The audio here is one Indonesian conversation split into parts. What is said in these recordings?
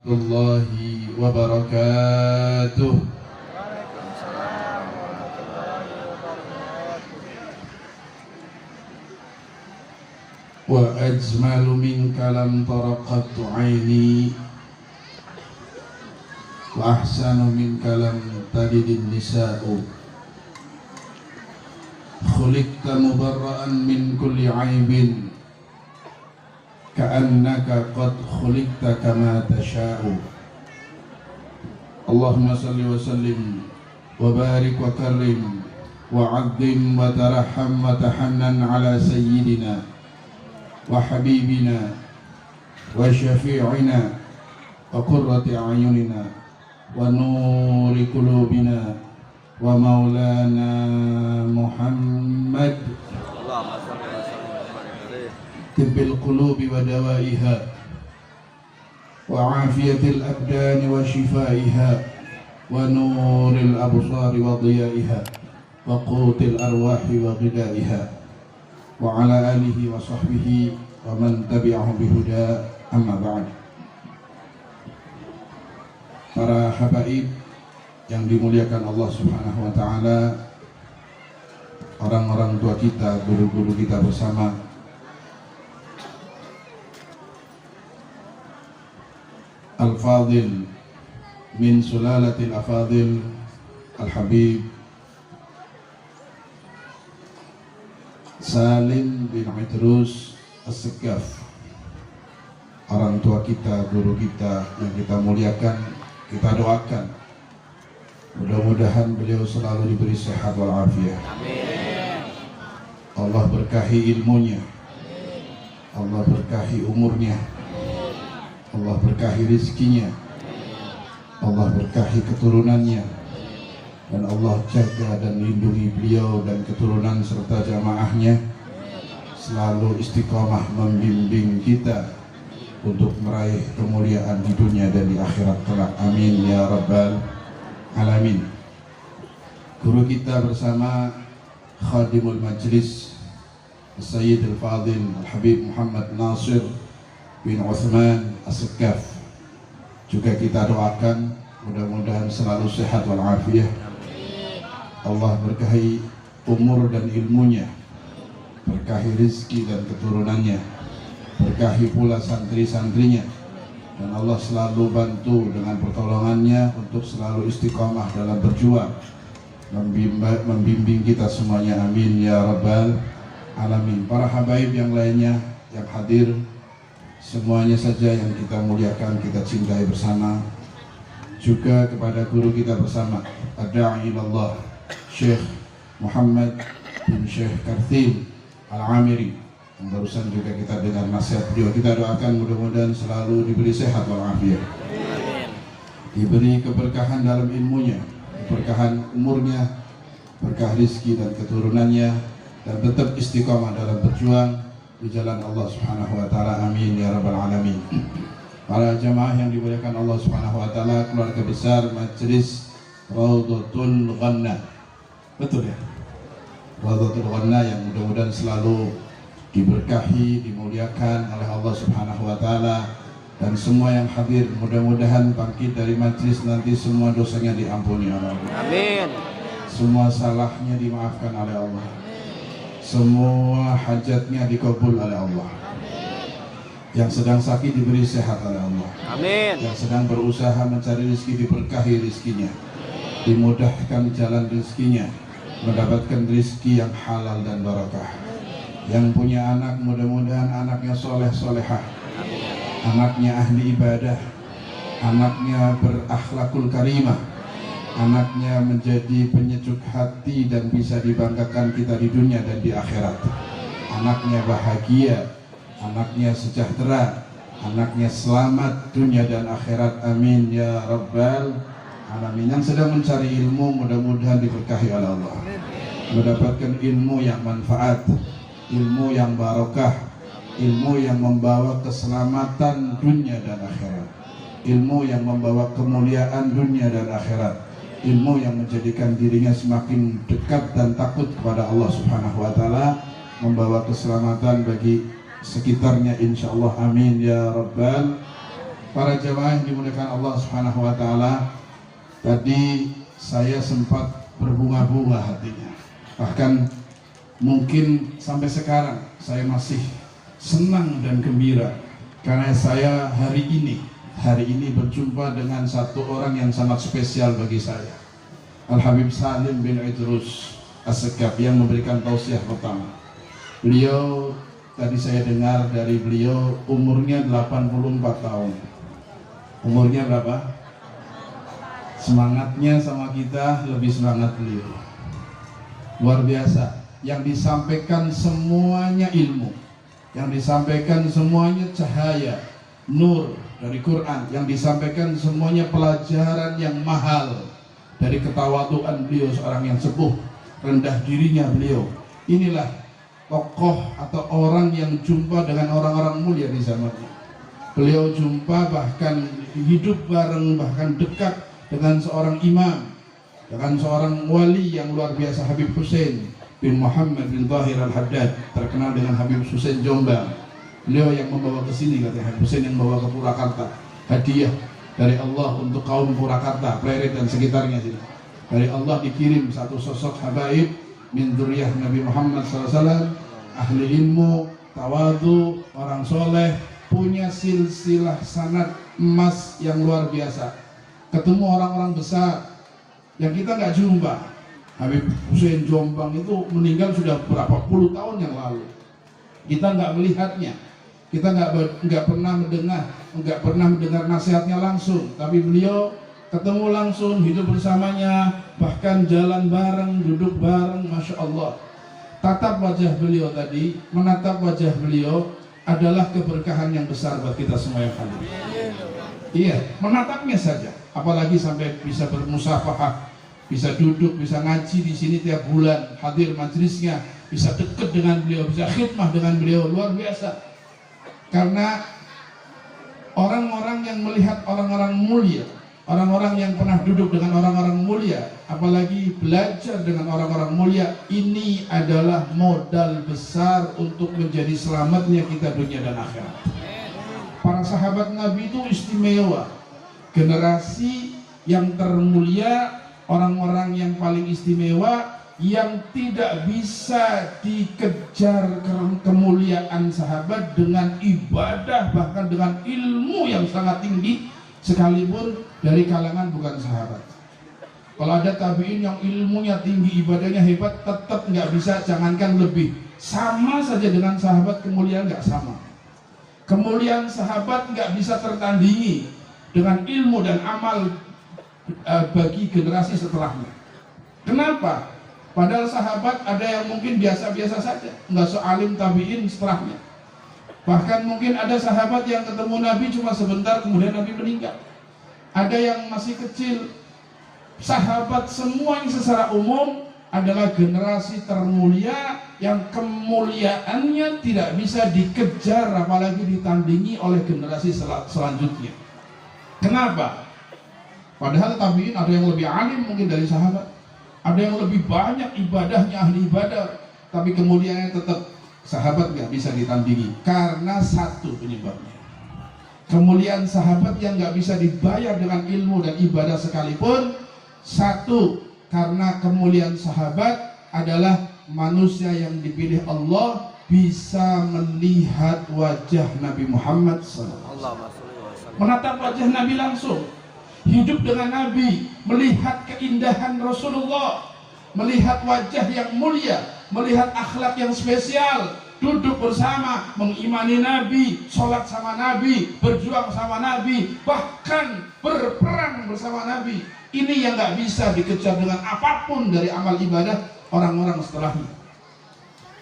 Warahmatullahi wabarakatuh. Wa ajmalu minka lam taraqattu aini wa ahsanu minka lam talidin nisa'u. Khuliqta mubarra'an min kulli aibin ka'annaka qad khuliqta kama tasha'u. Allahumma salli wa sallim wa barik wa karrim wa 'azzim wa tarahham wa tahannan ala sayyidina wa habibina wa syafi'ina wa qurrati a'yunina wa nuri qulubina wa maulana Muhammad. Allahumma salli wa sallim wa barik alaihi. Tibbil qulubi wa dawaiha wa afiyatil abdani wa shifaiha wa nuril absari wa diyaiha wa qutil arwahi wa ghidaiha wa ala alihi wa sahbihi wa man tabi'ahu bihuda, amma ba'd. Para habaib yang dimuliakan Allah Subhanahu wa ta'ala, orang-orang tua kita, guru-guru kita bersama, Al-Fadil min sulalatil afadil Al-Habib Salim bin Idrus As-Sekaf, orang tua kita, guru kita yang kita muliakan, kita doakan mudah-mudahan beliau selalu diberi sehat walafiat. Allah berkahi ilmunya, Allah berkahi umurnya, Allah berkahi rizkinya, Allah berkahi keturunannya, dan Allah jaga dan lindungi beliau dan keturunan serta jamaahnya, selalu istiqamah membimbing kita untuk meraih kemuliaan di dunia dan di akhirat kelak. Amin ya rabbal alamin. Guru kita bersama Khadimul Majlis Sayyid Al-Fadil Al-Habib Muhammad Nasir bin Uthman As-Sekaf juga kita doakan mudah-mudahan selalu sehat walafiat. Allah berkahi umur dan ilmunya, berkahi rizki dan keturunannya, berkahi pula santri-santrinya, dan Allah selalu bantu dengan pertolongannya untuk selalu istiqamah dalam berjuang membimbing kita semuanya. Amin ya rabbal alamin. Para habaib yang lainnya yang hadir, semuanya saja yang kita muliakan, kita cintai bersama, juga kepada guru kita bersama Ad-Da'i ilallah Syekh Muhammad bin Syekh Karthim Al-Amiri yang barusan juga kita dengar nasihat beliau. Kita doakan mudah-mudahan selalu diberi sehat walafiat, diberi keberkahan dalam ilmunya, keberkahan umurnya, berkah rizki dan keturunannya, dan tetap istiqamah dalam berjuang di jalan Allah Subhanahu wa ta'ala. Amin ya rabbal alamin. Para jamaah yang dimuliakan Allah Subhanahu wa ta'ala, keluarga besar Majlis Raudhatul Ghanna, betul ya? Raudhatul Ghanna yang mudah-mudahan selalu diberkahi, dimuliakan oleh Allah Subhanahu wa ta'ala, dan semua yang hadir mudah-mudahan bangkit dari majlis nanti semua dosanya diampuni oleh Allah. Amin. Semua salahnya dimaafkan oleh Allah, semua hajatnya dikabul oleh Allah. Yang sedang sakit diberi sehat oleh Allah. Amin. Yang sedang berusaha mencari rezeki diberkahi rezekinya, dimudahkan jalan rezekinya, mendapatkan rezeki yang halal dan barakah. Yang punya anak mudah-mudahan anaknya soleh solehah, anaknya ahli ibadah, anaknya berakhlakul karimah, anaknya menjadi penyejuk hati dan bisa dibanggakan kita di dunia dan di akhirat. Anaknya bahagia, anaknya sejahtera, anaknya selamat dunia dan akhirat. Amin ya rabbal alamin. Yang sedang mencari ilmu mudah-mudahan diberkahi oleh Allah, mendapatkan ilmu yang manfaat, ilmu yang barakah, ilmu yang membawa keselamatan dunia dan akhirat, ilmu yang membawa kemuliaan dunia dan akhirat, ilmu yang menjadikan dirinya semakin dekat dan takut kepada Allah Subhanahu wa ta'ala, membawa keselamatan bagi sekitarnya insyaallah. Amin ya rabbal para jemaah yang dimuliakan Allah Subhanahu wa taala, tadi saya sempat berbunga-bunga hatinya. Bahkan mungkin sampai sekarang saya masih senang dan gembira karena saya hari ini berjumpa dengan satu orang yang sangat spesial bagi saya. Al-Habib Salim bin Idrus As-Segaf yang memberikan tausiah pertama. Beliau, tadi saya dengar dari beliau, umurnya 84 tahun. Umurnya berapa? Semangatnya sama kita lebih semangat beliau. Luar biasa. Yang disampaikan semuanya ilmu, yang disampaikan semuanya cahaya, nur dari Quran, yang disampaikan semuanya pelajaran yang mahal dari ketawaduan beliau, seorang yang sepuh, rendah dirinya beliau. Inilah tokoh atau orang yang jumpa dengan orang-orang mulia di zamannya. Beliau jumpa, bahkan hidup bareng, bahkan dekat dengan seorang imam, dengan seorang wali yang luar biasa, Habib Hussein bin Muhammad bin Zahir Al-Haddad, terkenal dengan Habib Hussein Jombang. Beliau yang membawa ke sini, katanya Habib Hussein yang membawa ke Purwakarta, hadiah dari Allah untuk kaum Purwakarta, Pleret dan sekitarnya sini. Dari Allah dikirim satu sosok habaib min dzurriyyah Nabi Muhammad SAW, ahli ilmu, tawadu, orang soleh, punya silsilah sanad emas yang luar biasa. Ketemu orang-orang besar yang kita nggak jumpa. Habib Hussein Jombang itu meninggal sudah berapa puluh tahun yang lalu. Kita nggak melihatnya, kita nggak pernah mendengar nasihatnya langsung. Tapi beliau ketemu langsung, hidup bersamanya, bahkan jalan bareng, duduk bareng, masya Allah. Tatap wajah beliau tadi, menatap wajah beliau adalah keberkahan yang besar buat kita semua yang hadir. Iya, menatapnya saja, apalagi sampai bisa bermusafahah, bisa duduk, bisa ngaji di sini tiap bulan, hadir majelisnya, bisa dekat dengan beliau, bisa khidmah dengan beliau, luar biasa. Karena orang-orang yang melihat orang-orang mulia, orang-orang yang pernah duduk dengan orang-orang mulia, apalagi belajar dengan orang-orang mulia, ini adalah modal besar untuk menjadi selamatnya kita dunia dan akhirat. Para sahabat Nabi itu istimewa, generasi yang termulia, orang-orang yang paling istimewa, yang tidak bisa dikejar kemuliaan sahabat dengan ibadah, bahkan dengan ilmu yang sangat tinggi, sekalipun dari kalangan bukan sahabat. Kalau ada tabi'in yang ilmunya tinggi, ibadahnya hebat, tetap nggak bisa, jangankan lebih, sama saja dengan sahabat, kemuliaan nggak sama. Kemuliaan sahabat nggak bisa tertandingi dengan ilmu dan amal bagi generasi setelahnya. Kenapa? Padahal sahabat ada yang mungkin biasa-biasa saja, nggak sealim tabi'in setelahnya. Bahkan mungkin ada sahabat yang ketemu Nabi cuma sebentar, kemudian Nabi meninggal. Ada yang masih kecil. Sahabat semuanya secara umum adalah generasi termulia yang kemuliaannya tidak bisa dikejar, apalagi ditandingi oleh generasi selanjutnya. Kenapa? Padahal tabi'in ada yang lebih alim mungkin dari sahabat, ada yang lebih banyak ibadahnya, ahli ibadah, tapi kemuliaannya tetap sahabat nggak bisa ditandingi karena satu penyebabnya. Kemuliaan sahabat yang nggak bisa dibayar dengan ilmu dan ibadah sekalipun. Satu, karena kemuliaan sahabat adalah manusia yang dipilih Allah bisa melihat wajah Nabi Muhammad SAW, menatap wajah Nabi langsung, hidup dengan Nabi, melihat keindahan Rasulullah, melihat wajah yang mulia, melihat akhlak yang spesial, duduk bersama, mengimani Nabi, sholat sama Nabi, berjuang sama Nabi, bahkan berperang bersama Nabi. Ini yang nggak bisa dikejar dengan apapun dari amal ibadah orang-orang setelahnya.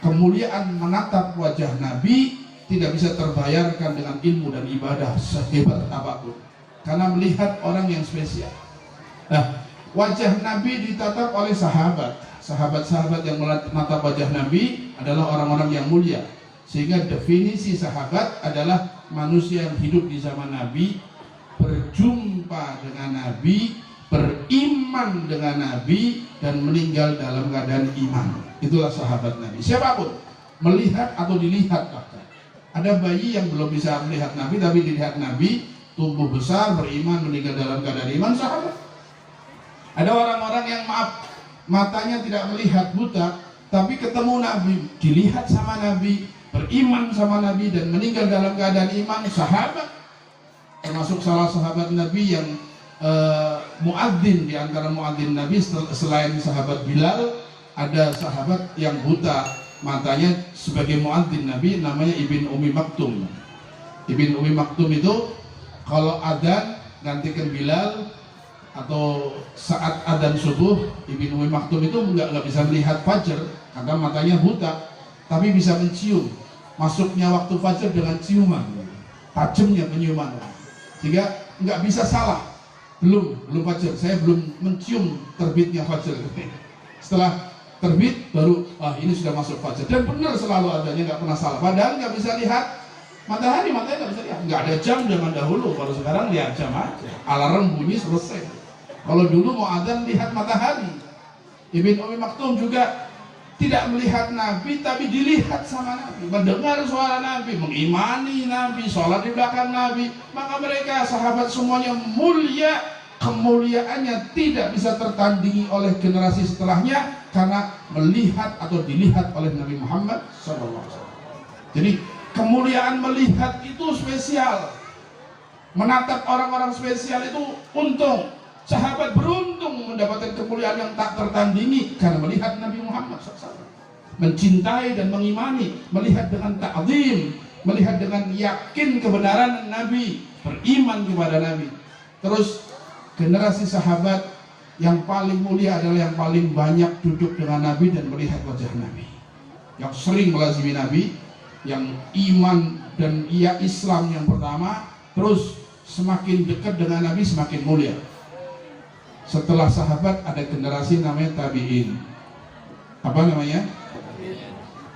Kemuliaan menatap wajah Nabi tidak bisa terbayarkan dengan ilmu dan ibadah sehebat apapun, karena melihat orang yang spesial. Nah, wajah Nabi ditatap oleh sahabat. Sahabat-sahabat yang menatap wajah Nabi adalah orang-orang yang mulia. Sehingga definisi sahabat adalah manusia yang hidup di zaman Nabi, berjumpa dengan Nabi, beriman dengan Nabi, dan meninggal dalam keadaan iman. Itulah sahabat Nabi. Siapapun, melihat atau dilihat bahkan. Ada bayi yang belum bisa melihat Nabi, tapi dilihat Nabi, tumbuh besar, beriman, meninggal dalam keadaan iman, sahabat. Ada orang-orang yang matanya tidak melihat, buta, tapi ketemu Nabi, dilihat sama Nabi, beriman sama Nabi dan meninggal dalam keadaan iman, sahabat. Termasuk salah sahabat Nabi yang muadzin, di antara muadzin Nabi selain sahabat Bilal, ada sahabat yang buta matanya sebagai muadzin Nabi, namanya Ibn Ummi Maktum. Ibn Ummi Maktum itu kalau adzan gantikan Bilal atau saat adzan subuh, Ibn Ummi Maktum itu nggak bisa melihat fajar karena matanya buta, tapi bisa mencium masuknya waktu fajar dengan ciuman, tajamnya penciuman, sehingga nggak bisa salah. Belum fajar, saya belum mencium terbitnya fajar. Setelah terbit baru, ini sudah masuk fajar. Dan benar selalu adanya, nggak pernah salah. Padahal nggak bisa lihat matahari, matanya nggak bisa lihat. Nggak ada jam zaman dahulu. Kalau sekarang lihat jam aja, alarm bunyi selesai. Kalau dulu mau adzan lihat matahari. Ibn Ummi Maktum juga tidak melihat Nabi, tapi dilihat sama Nabi, mendengar suara Nabi, mengimani Nabi, sholat di belakang Nabi. Maka mereka sahabat semuanya mulia. Kemuliaannya tidak bisa tertandingi oleh generasi setelahnya karena melihat atau dilihat oleh Nabi Muhammad SAW. Jadi kemuliaan melihat itu spesial. Menatap orang-orang spesial itu untung. Sahabat beruntung mendapatkan kemuliaan yang tak tertandingi karena melihat Nabi Muhammad SAW. Mencintai dan mengimani, melihat dengan ta'zim, melihat dengan yakin kebenaran Nabi, beriman kepada Nabi. Terus generasi sahabat yang paling mulia adalah yang paling banyak duduk dengan Nabi dan melihat wajah Nabi, yang sering melazimi Nabi, yang iman dan Islam yang pertama. Terus semakin dekat dengan Nabi semakin mulia. Setelah sahabat ada generasi namanya tabi'in. Apa namanya?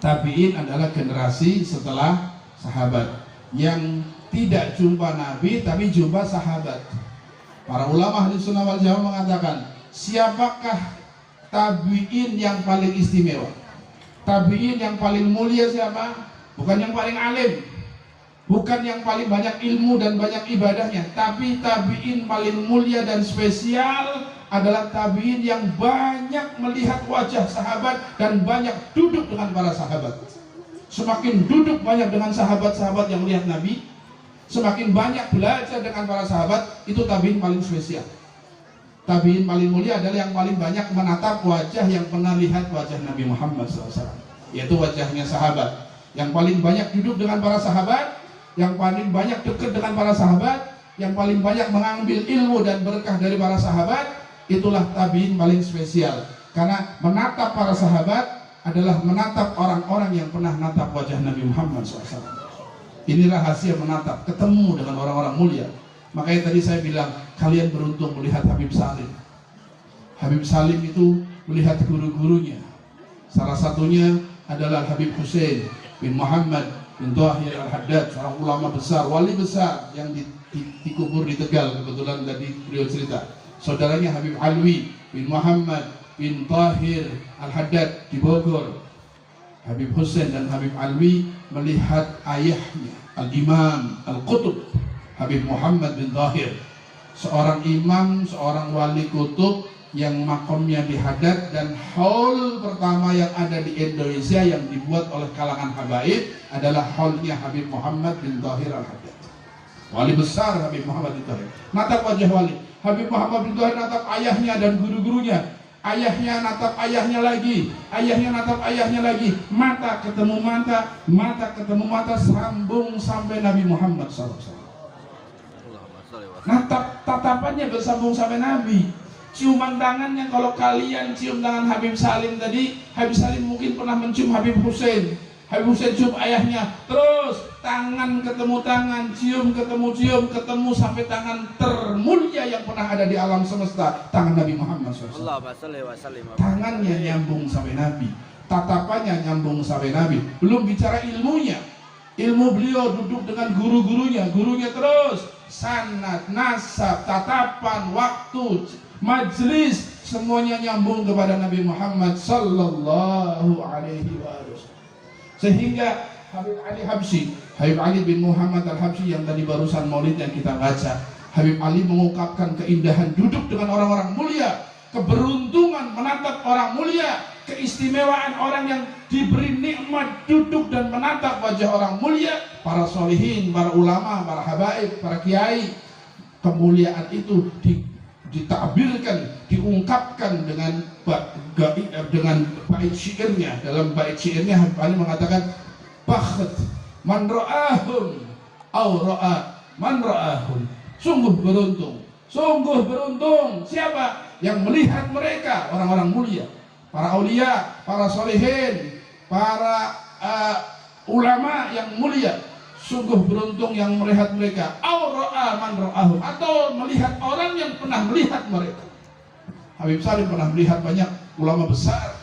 Tabi'in adalah generasi setelah sahabat yang tidak jumpa Nabi tapi jumpa sahabat. Para ulama ahli sunnah wal jamaah mengatakan, siapakah tabi'in yang paling istimewa? Tabi'in yang paling mulia siapa? Bukan yang paling alim, bukan yang paling banyak ilmu dan banyak ibadahnya, tapi tabi'in paling mulia dan spesial adalah tabi'in yang banyak melihat wajah sahabat dan banyak duduk dengan para sahabat. Semakin duduk banyak dengan sahabat-sahabat yang melihat Nabi, semakin banyak belajar dengan para sahabat, itu tabi'in paling spesial. Tabi'in paling mulia adalah yang paling banyak menatap wajah yang pernah lihat wajah Nabi Muhammad SAW, yaitu wajahnya sahabat. Yang paling banyak duduk dengan para sahabat, yang paling banyak dekat dengan para sahabat, yang paling banyak mengambil ilmu dan berkah dari para sahabat, itulah tabi'in paling spesial. Karena menatap para sahabat adalah menatap orang-orang yang pernah menatap wajah Nabi Muhammad SAW. Ini rahasia menatap, ketemu dengan orang-orang mulia. Makanya tadi saya bilang, kalian beruntung melihat Habib Salim. Habib Salim itu melihat guru-gurunya. Salah satunya adalah Habib Hussein bin Muhammad bin Tahir Al-Haddad, seorang ulama besar, wali besar yang dikubur di Tegal. Kebetulan tadi beliau cerita. Saudaranya Habib Alwi bin Muhammad bin Tahir Al-Haddad di Bogor. Habib Hussein dan Habib Alwi melihat ayahnya Al-Imam Al-Qutub Habib Muhammad bin Tahir, seorang imam, seorang wali kutub yang makamnya di Haddad, dan haul pertama yang ada di Indonesia yang dibuat oleh kalangan habaib adalah haulnya Habib Muhammad bin Tahir Al-Haddad. Wali besar Habib Muhammad bin Tahir. Natap wajah wali. Habib Muhammad bin Tahir natap ayahnya dan guru-gurunya. Ayahnya natap ayahnya lagi, ayahnya natap ayahnya lagi, mata ketemu mata, mata ketemu mata, sambung sampai Nabi Muhammad SAW. Natap tatapannya bersambung sampai Nabi. Ciuman tangannya, kalau kalian cium tangan Habib Salim tadi, Habib Salim mungkin pernah mencium Habib Hussein. Habib Hussein cium ayahnya, terus tangan ketemu tangan, cium ketemu cium, ketemu sampai tangan termulia yang pernah ada di alam semesta, tangan Nabi Muhammad SAW. Tangannya nyambung sampai Nabi, tatapannya nyambung sampai Nabi. Belum bicara ilmunya, ilmu beliau duduk dengan guru-gurunya, gurunya terus sanad, nasab, tatapan, waktu, majlis, semuanya nyambung kepada Nabi Muhammad Sallallahu Alaihi Wasallam. Sehingga Habib Ali Habsyi Habib Ali bin Muhammad Al-Habsyi yang tadi barusan maulid yang kita baca, Habib Ali mengungkapkan keindahan duduk dengan orang-orang mulia, keberuntungan menatap orang mulia, keistimewaan orang yang diberi nikmat duduk dan menatap wajah orang mulia, para solihin, para ulama, para habaib, para kiai. Kemuliaan itu ditakbirkan, diungkapkan dengan bait syairnya. Dalam bait syairnya Habib Ali mengatakan, bakht man ra'ahum aw ra'a man ra'ahum. Sungguh beruntung siapa yang melihat mereka, orang-orang mulia, para aulia, para solihin, para ulama yang mulia. Sungguh beruntung yang melihat mereka, aw ra'a man ra'ahum, atau melihat orang yang pernah melihat mereka. Habib Salim pernah melihat banyak ulama besar,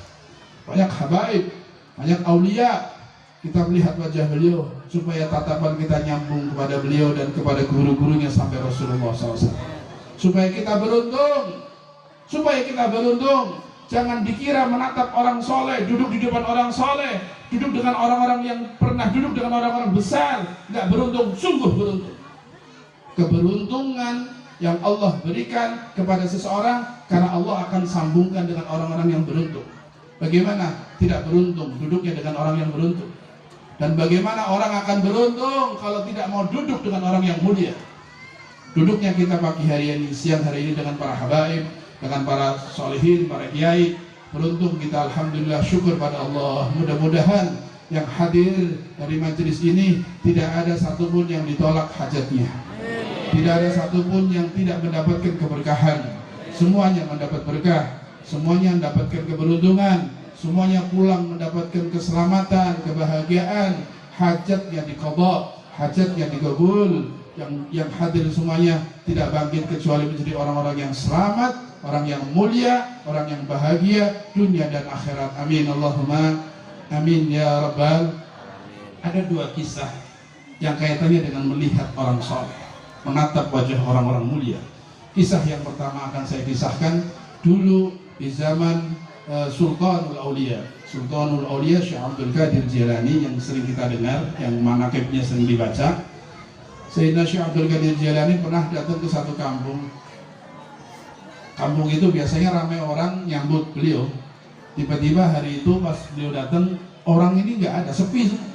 banyak habaib, banyak aulia. Kita melihat wajah beliau supaya tatapan kita nyambung kepada beliau dan kepada guru-gurunya sampai Rasulullah SAW. Supaya kita beruntung. Jangan dikira menatap orang soleh, duduk di depan orang soleh, duduk dengan orang-orang yang pernah duduk dengan orang-orang besar, nggak beruntung, sungguh beruntung. Keberuntungan yang Allah berikan kepada seseorang karena Allah akan sambungkan dengan orang-orang yang beruntung. Bagaimana tidak beruntung duduknya dengan orang yang beruntung? Dan bagaimana orang akan beruntung kalau tidak mau duduk dengan orang yang mulia? Duduknya kita pagi hari ini, siang hari ini dengan para habaib, dengan para solihin, para kiai. Beruntung kita, alhamdulillah, syukur pada Allah. Mudah-mudahan yang hadir dari majelis ini tidak ada satupun yang ditolak hajatnya, tidak ada satupun yang tidak mendapatkan keberkahan. Semuanya mendapat berkah, semuanya mendapatkan keberuntungan, semuanya pulang mendapatkan keselamatan, kebahagiaan, hajatnya diqadha, hajatnya dikabul. Yang hadir semuanya tidak bangkit kecuali menjadi orang-orang yang selamat, orang yang mulia, orang yang bahagia dunia dan akhirat. Amin Allahumma amin ya rabbal. Ada dua kisah yang kaitannya dengan melihat orang soleh, menatap wajah orang-orang mulia. Kisah yang pertama akan saya kisahkan dulu di zaman Sultanul Aulia Syekh Abdul Qadir Jilani yang sering kita dengar, yang manaqibnya sering dibaca. Sayyidina Syekh Abdul Qadir Jilani pernah datang ke satu kampung. Kampung itu biasanya ramai orang nyambut beliau. Tiba-tiba hari itu pas beliau datang, orang ini nggak ada, sepi semua.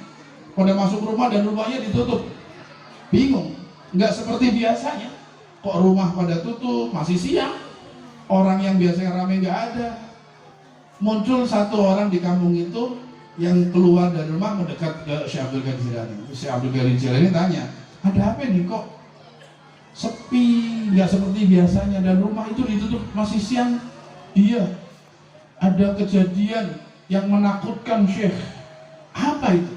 Pada masuk rumah dan rumahnya ditutup. Bingung, nggak seperti biasanya. Kok rumah pada tutup, masih siang. Orang yang biasanya ramai nggak ada. Muncul satu orang di kampung itu yang keluar dari rumah mendekat ke Syekh Abdul Qadir Jilani. Syekh Abdul Qadir Jilani tanya, ada apa nih kok sepi, nggak seperti biasanya, dan rumah itu ditutup masih siang? Iya, ada kejadian yang menakutkan Syekh. Apa itu?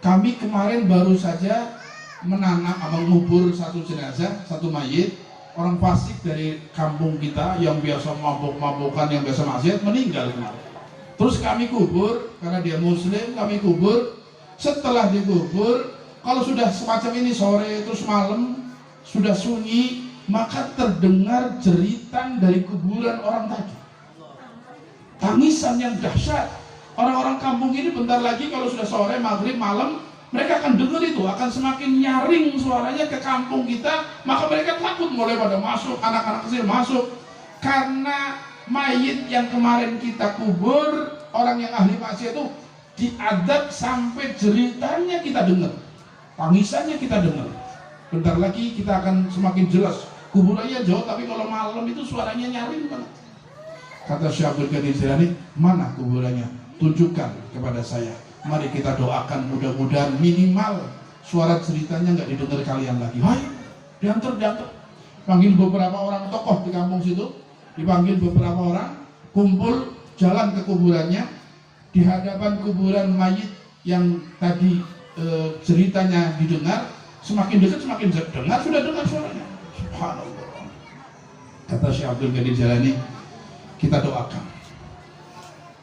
Kami kemarin baru saja mengubur satu jenazah, satu mayit, orang fasik dari kampung kita yang biasa mabuk-mabukan, yang biasa maksiat, meninggal kemarin. Terus kami kubur, karena dia muslim, kami kubur. Setelah dikubur, kalau sudah semacam ini sore terus malam sudah sunyi, maka terdengar jeritan dari kuburan orang tadi, tangisan yang dahsyat. Orang-orang kampung ini bentar lagi kalau sudah sore, maghrib, malam, mereka akan dengar itu, akan semakin nyaring suaranya ke kampung kita. Maka mereka takut, mulai pada masuk, anak-anak kecil masuk, karena mayit yang kemarin kita kubur, orang yang ahli maksiat itu diadab sampai jeritanya kita dengar, tangisannya kita dengar. Bentar lagi kita akan semakin jelas. Kuburannya jauh, tapi kalau malam itu suaranya nyaring banget. Kata Syekh Abdul Qadir Jilani, mana kuburannya? Tunjukkan kepada saya. Mari kita doakan, mudah-mudahan minimal suara ceritanya nggak didengar kalian lagi. Hai, diantar. Panggil beberapa orang tokoh di kampung situ, dipanggil beberapa orang, kumpul, jalan ke kuburannya. Di hadapan kuburan mayit yang tadi ceritanya didengar, semakin dekat semakin dengar, sudah dengar suaranya. Subhanallah. Kata Syekh Abdul Qadir Jilani, kita doakan,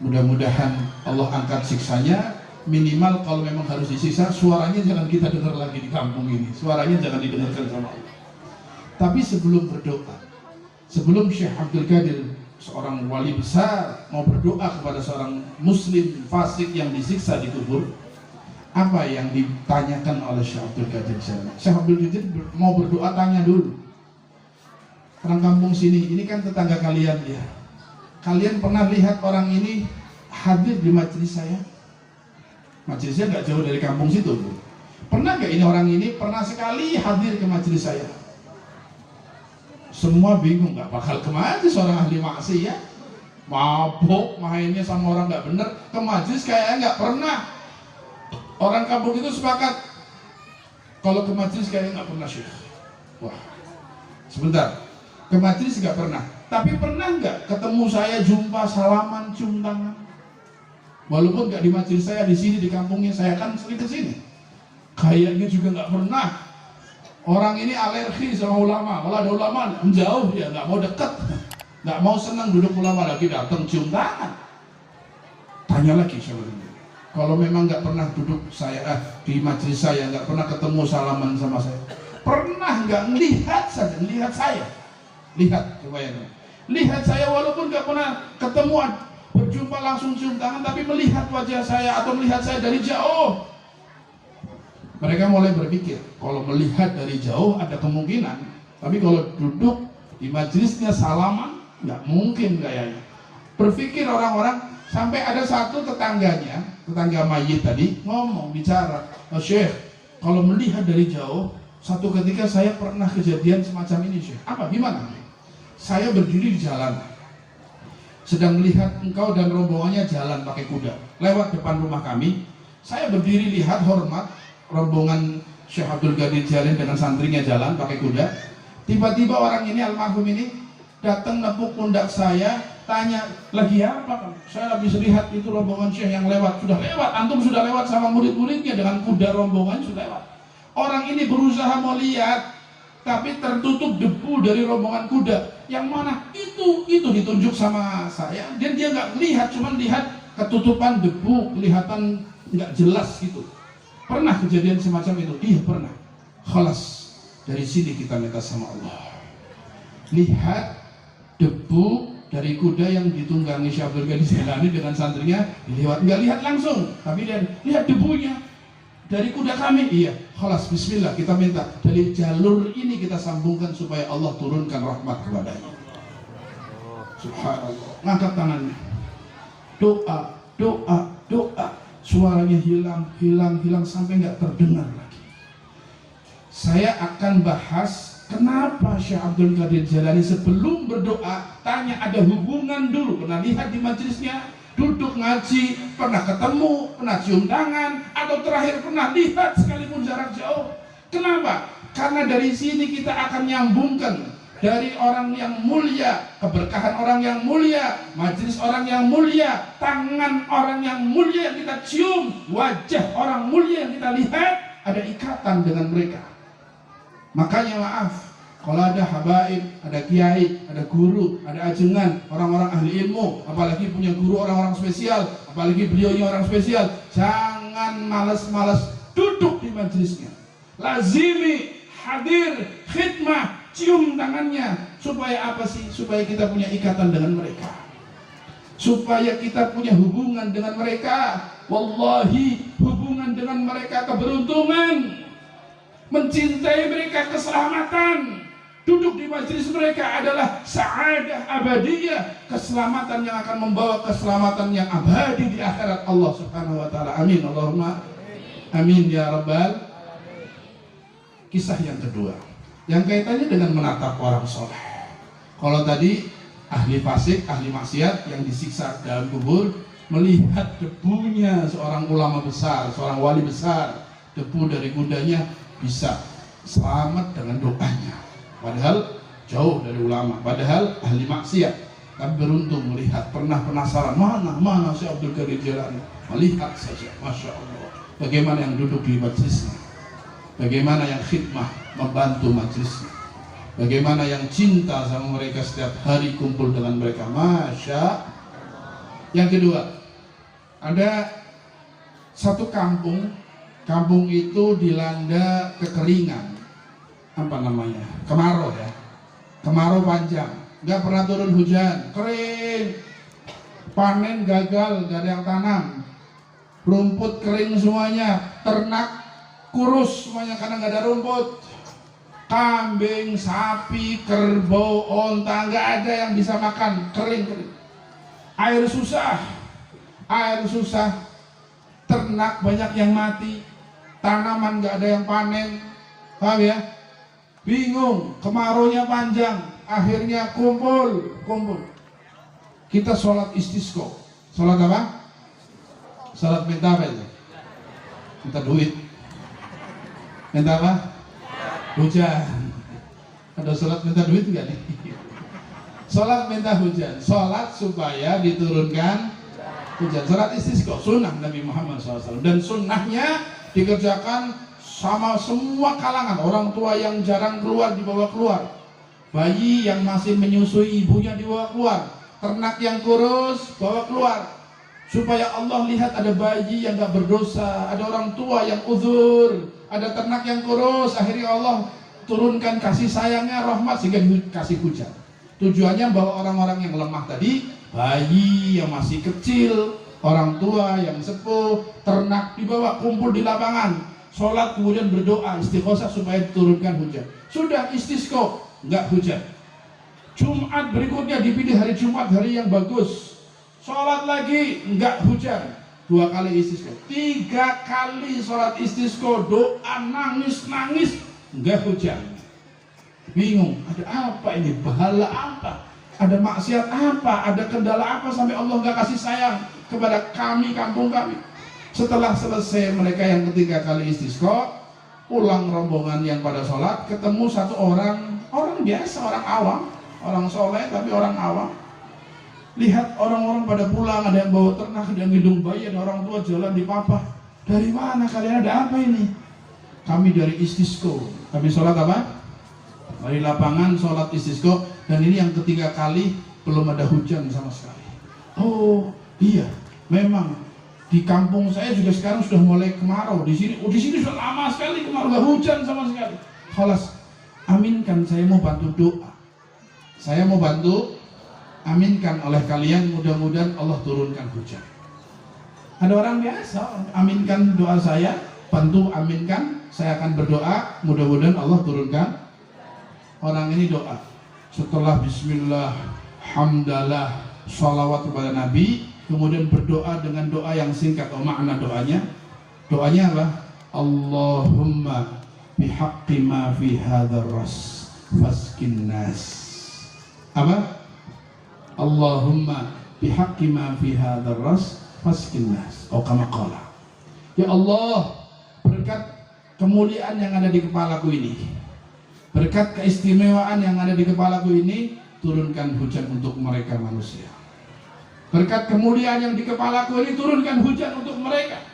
mudah-mudahan Allah angkat siksanya. Minimal kalau memang harus disiksa, suaranya jangan kita dengar lagi di kampung ini, suaranya jangan didengarkan sama Allah. Tapi sebelum berdoa, sebelum Syekh Abdul Qadir, seorang wali besar, mau berdoa kepada seorang muslim fasik yang disiksa di kubur, Apa yang ditanyakan oleh Syekh Abdul Qadir Jailani? Syekh Abdul Qadir mau berdoa, tanya dulu. Orang kampung sini, ini kan tetangga kalian ya. Kalian pernah lihat orang ini hadir di majelis saya? Majelisnya nggak jauh dari kampung situ. Pernah nggak ini orang ini pernah sekali hadir ke majelis saya? Semua bingung, nggak bakal ke majelis orang ahli maksiat, mabuk, mainnya sama orang nggak bener, ke majelis kayaknya nggak pernah. Orang kampung itu sepakat, kalau ke majelis kayaknya nggak pernah Syekh. Wah, sebentar, ke majelis nggak pernah, tapi pernah nggak ketemu saya, jumpa, salaman, cium tangan? Walaupun nggak di majelis saya, di sini di kampungnya saya kan sering ke sini. Kayaknya juga nggak pernah. Orang ini alergi sama ulama. Kalau ada ulama menjauh, ya nggak mau dekat, nggak mau senang duduk ulama lagi, datang cium tangan. Tanya lagi sebenarnya. Kalau memang nggak pernah duduk saya di majelis saya, nggak pernah ketemu salaman sama saya, pernah nggak melihat saja, melihat saya, lihat coba ya, lihat saya walaupun nggak pernah ketemu, berjumpa langsung cium tangan, tapi melihat wajah saya atau melihat saya dari jauh. Mereka mulai berpikir, kalau melihat dari jauh ada kemungkinan, tapi kalau duduk di majelisnya salaman, nggak mungkin kayaknya. Berpikir orang-orang, sampai ada satu tetangganya, tetangga mayit tadi, ngomong, bicara, oh, Syekh, kalau melihat dari jauh, satu ketika saya pernah kejadian semacam ini, Syekh. Apa, gimana? Saya berdiri di jalan, sedang melihat engkau dan rombongannya jalan pakai kuda, lewat depan rumah kami. Saya berdiri lihat, hormat, rombongan Syekh Abdul Qadir Jailani dengan santrinya jalan pakai kuda. Tiba-tiba orang ini, almarhum ini, datang nepuk pundak saya, tanya, lagi apa? Saya habis lihat itu rombongan Syekh yang lewat. Sudah lewat, antum sudah lewat sama murid-muridnya dengan kuda rombongan sudah lewat. Orang ini berusaha mau lihat, tapi tertutup debu dari rombongan kuda. Yang mana? Itu ditunjuk sama saya. Dan dia nggak melihat, cuma lihat ketutupan debu, kelihatan nggak jelas gitu. Pernah kejadian semacam itu? Iya pernah. Khalas, dari sini kita minta sama Allah. Lihat debu dari kuda yang ditunggangi Syekh Abdul Qadir Jailani dengan santrinya, dilihat, nggak lihat langsung, tapi lihat debunya dari kuda kami. Iya, khalas, bismillah, kita minta dari jalur ini kita sambungkan supaya Allah turunkan rahmat kepadanya. Subhanallah. Ngangkat tangannya, doa, doa, doa. Suaranya hilang sampai nggak terdengar lagi. Saya akan bahas kenapa Syekh Abdul Qadir Jailani sebelum berdoa tanya ada hubungan dulu, pernah lihat di majelisnya, duduk ngaji, pernah ketemu, pernah cium tangan, atau terakhir pernah lihat sekalipun jarak jauh. Kenapa? Karena dari sini kita akan nyambungkan dari orang yang mulia, keberkahan orang yang mulia, majelis orang yang mulia, tangan orang yang mulia yang kita cium, wajah orang mulia yang kita lihat, ada ikatan dengan mereka. Makanya maaf, kalau ada habaib, ada kiai, ada guru, ada ajengan, orang-orang ahli ilmu, apalagi punya guru orang-orang spesial, apalagi beliaunya orang spesial, jangan malas-malas duduk di majelisnya. Lazimi, hadir, khidmah, cium tangannya. Supaya apa sih? Supaya kita punya ikatan dengan mereka, supaya kita punya hubungan dengan mereka. Wallahi, hubungan dengan mereka keberuntungan, mencintai mereka keselamatan, duduk di majelis mereka adalah sa'adah abadiyah, keselamatan yang akan membawa keselamatan yang abadi di akhirat Allah Subhanahu wa taala. Amin, Allahumma amin ya rabbal. Kisah yang kedua yang kaitannya dengan menatap orang soleh. Kalau tadi ahli fasik, ahli maksiat yang disiksa dalam kubur, melihat debunya seorang ulama besar, seorang wali besar, debu dari kudanya, bisa selamat dengan doanya. Padahal jauh dari ulama, padahal ahli maksiat, tapi beruntung melihat, pernah penasaran, mana Syekh Abdul Qadir Jailani, melihat saja, Masya Allah, bagaimana yang duduk di majelisnya, bagaimana yang khidmah membantu majelisnya, bagaimana yang cinta sama mereka, setiap hari kumpul dengan mereka, Masya. Yang kedua, ada satu kampung itu dilanda kekeringan, apa namanya, kemarau ya, kemarau panjang, nggak pernah turun hujan, kering, panen gagal, gak ada yang tanam. rumput kering semuanya, ternak kurus semuanya karena nggak ada rumput. Kambing, sapi, kerbau, onta, nggak ada yang bisa makan, kering. Air susah, ternak banyak yang mati, tanaman nggak ada yang panen, paham ya? Bingung, kemaraunya panjang, akhirnya kumpul. Kita sholat istisqa. Sholat apa? Sholat minta apa itu? Minta duit. Minta apa? Hujan. Ada sholat minta duit nggak nih? Sholat minta hujan. Sholat supaya diturunkan hujan. Sholat istisqa sunnah Nabi Muhammad SAW. Dan sunnahnya dikerjakan sama semua kalangan. Orang tua yang jarang keluar dibawa keluar, bayi yang masih menyusui ibunya dibawa keluar, ternak yang kurus bawa keluar, supaya Allah lihat ada bayi yang gak berdosa, ada orang tua yang uzur, ada ternak yang kurus. Akhirnya Allah turunkan kasih sayangnya, rahmat, sehingga kasih hujan. Tujuannya bahwa orang-orang yang lemah tadi, bayi yang masih kecil, orang tua yang sepuh, ternak dibawa kumpul di lapangan, sholat kemudian berdoa istighosah supaya diturunkan hujan. Sudah istisqa, nggak hujan. Jumat berikutnya dipilih hari Jumat, hari yang bagus, sholat lagi nggak hujan. 2 kali istisqa, 3 kali sholat istisqa, doa nangis nggak hujan. Bingung, ada apa ini? Bahala apa? Ada maksiat apa? Ada kendala apa sampai Allah nggak kasih sayang kepada kami, kampung kami? Setelah selesai mereka yang ketiga kali istisqa, pulang rombongan yang pada sholat, ketemu satu orang biasa, orang awam, orang soleh tapi orang awam. Lihat orang-orang pada pulang, ada yang bawa ternak, ada yang gendong bayi, ada orang tua jalan di papah. Dari mana kalian, ada apa ini? Kami dari istisqa. Kami sholat apa? Dari lapangan sholat istisqa, dan ini yang ketiga kali belum ada hujan sama sekali. Oh iya, memang di kampung saya juga sekarang sudah mulai kemarau. Di sini sudah lama sekali kemarau, nggak hujan sama sekali. Khalas, aminkan, saya mau bantu doa. Saya mau bantu, aminkan oleh kalian, mudah-mudahan Allah turunkan hujan. Ada orang biasa, aminkan doa saya, bantu aminkan, saya akan berdoa, mudah-mudahan Allah turunkan. Orang ini doa setelah bismillah, hamdalah, sholawat kepada Nabi, kemudian berdoa dengan doa yang singkat. Oh, makna doanya apa? Allahumma bihaqqi ma fi hadzal ras faskin nas. Apa? Allahumma bihaqqi ma fi hadzal ras faskin nas. Oh, kama qala. Ya Allah, berkat kemuliaan yang ada di kepalaku ini, berkat keistimewaan yang ada di kepalaku ini, turunkan hujan untuk mereka manusia. Berkat kemuliaan yang di kepalaku ini, turunkan hujan untuk mereka.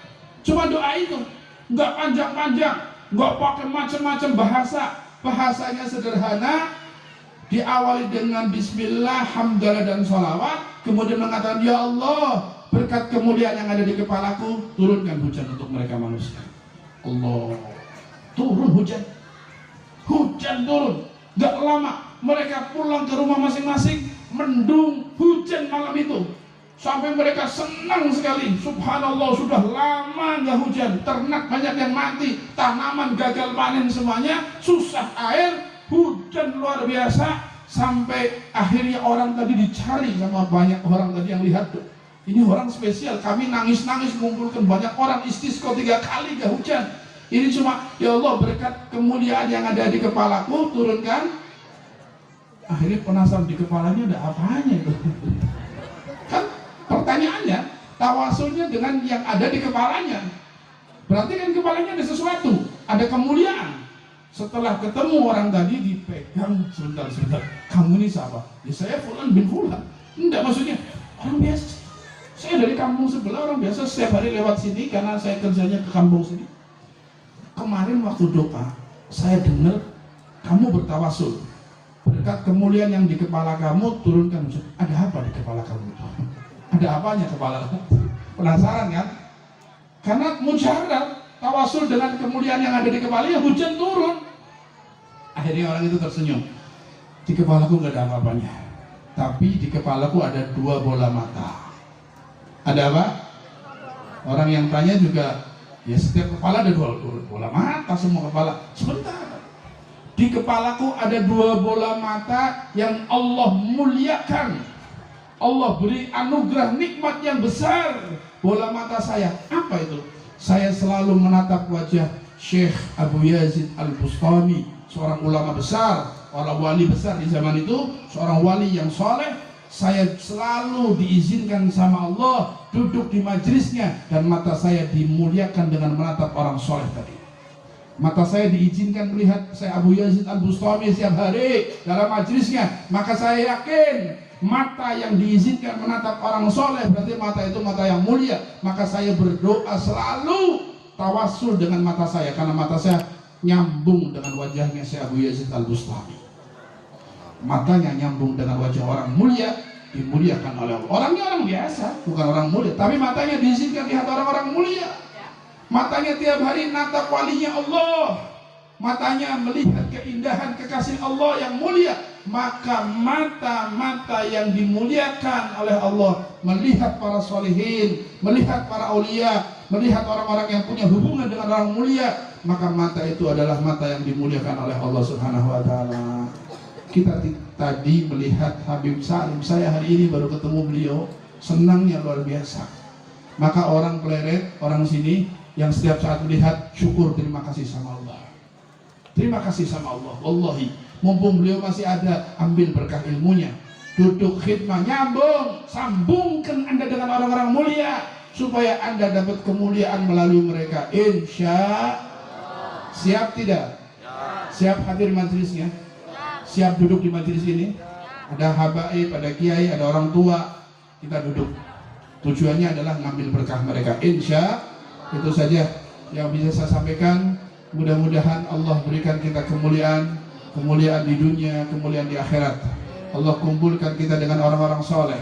Cuma doa itu, nggak panjang-panjang, nggak pakai macam-macam bahasa. Bahasanya sederhana, diawali dengan bismillah, hamdalah dan sholawat, kemudian mengatakan, ya Allah, berkat kemuliaan yang ada di kepalaku, turunkan hujan untuk mereka manusia. Allah, turun hujan. Hujan turun, gak lama mereka pulang ke rumah masing-masing, mendung hujan malam itu, sampai mereka senang sekali. Subhanallah, sudah lama gak hujan, ternak banyak yang mati, tanaman gagal panen semuanya, susah air, hujan luar biasa, sampai akhirnya orang tadi dicari sama banyak orang tadi yang lihat tuh. Ini orang spesial, kami nangis-nangis mengumpulkan banyak orang, istisqa 3 kali gak hujan. Ini cuma, ya Allah, berkat kemuliaan yang ada di kepalaku, turunkan. Akhirnya penasaran, di kepalanya ada apanya itu? Kan pertanyaannya, tawasulnya dengan yang ada di kepalanya. Berarti kan kepalanya ada sesuatu, ada kemuliaan. Setelah ketemu orang tadi, dipegang, sebentar, kamu ini siapa? Ya saya Fulan bin Fulan. Enggak, maksudnya orang biasa. Saya dari kampung sebelah, orang biasa, setiap hari lewat sini karena saya kerjanya ke kampung sini. Kemarin waktu doa, saya dengar kamu bertawasul, berkat kemuliaan yang di kepala kamu, turunkan hujan. Ada apa di kepala kamu? Ada apanya kepala kamu? Penasaran kan? Karena mujarab tawasul dengan kemuliaan yang ada di kepalanya, hujan turun. Akhirnya orang itu tersenyum. Di kepalaku nggak ada apa-apanya, tapi di kepalaku ada 2 bola mata. Ada apa? Orang yang tanya juga, ya setiap kepala ada dua bola mata, semua kepala. Sebentar, di kepalaku ada 2 bola mata yang Allah muliakan. Allah beri anugerah nikmat yang besar. Bola mata saya, apa itu? Saya selalu menatap wajah Syekh Abu Yazid Al-Bustami, seorang ulama besar, orang wali besar di zaman itu, seorang wali yang soleh. Saya selalu diizinkan sama Allah duduk di majelisnya, dan mata saya dimuliakan dengan menatap orang soleh tadi. Mata saya diizinkan melihat saya Abu Yazid Al-Bustami setiap hari dalam majelisnya. Maka saya yakin mata yang diizinkan menatap orang soleh berarti mata itu mata yang mulia. Maka saya berdoa selalu tawassul dengan mata saya, karena mata saya nyambung dengan wajahnya saya Abu Yazid Al-Bustami. Matanya nyambung dengan wajah orang mulia, dimuliakan oleh Allah. Orangnya orang biasa, bukan orang mulia, tapi matanya diizinkan lihat orang-orang mulia. Matanya tiap hari natap walinya Allah, matanya melihat keindahan kekasih Allah yang mulia. Maka mata-mata yang dimuliakan oleh Allah melihat para solihin, melihat para aulia, melihat orang-orang yang punya hubungan dengan orang mulia, maka mata itu adalah mata yang dimuliakan oleh Allah Subhanahu wa ta'ala. Kita tadi melihat Habib Salim, saya hari ini baru ketemu beliau, senangnya luar biasa. Maka orang Pleret, orang sini yang setiap saat melihat, syukur, terima kasih sama Allah. Terima kasih sama Allah. Wallahi, mumpung beliau masih ada, ambil berkah ilmunya, duduk khidmah, nyambung, sambungkan Anda dengan orang-orang mulia, supaya Anda dapat kemuliaan melalui mereka. Insya Allah. Siap tidak? Siap hadir majelisnya? Siap duduk di majelis ini? Ada habaib, ada kiai, ada orang tua, kita duduk. Tujuannya adalah ngambil berkah mereka. Insya itu saja yang bisa saya sampaikan. Mudah-mudahan Allah berikan kita kemuliaan di dunia, kemuliaan di akhirat. Allah kumpulkan kita dengan orang-orang soleh.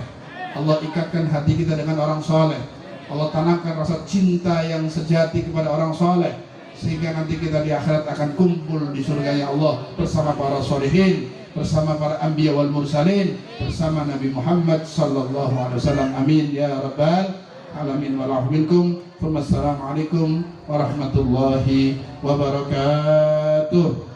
Allah ikatkan hati kita dengan orang soleh. Allah tanamkan rasa cinta yang sejati kepada orang soleh, sehingga nanti kita di akhirat akan kumpul di surganya Allah bersama para solihin, bersama para anbiya wal mursalin, bersama Nabi Muhammad sallallahu alaihi wasallam. Amin ya rabbal alamin. Wallahu minkum. Wassalamualaikum warahmatullahi wabarakatuh.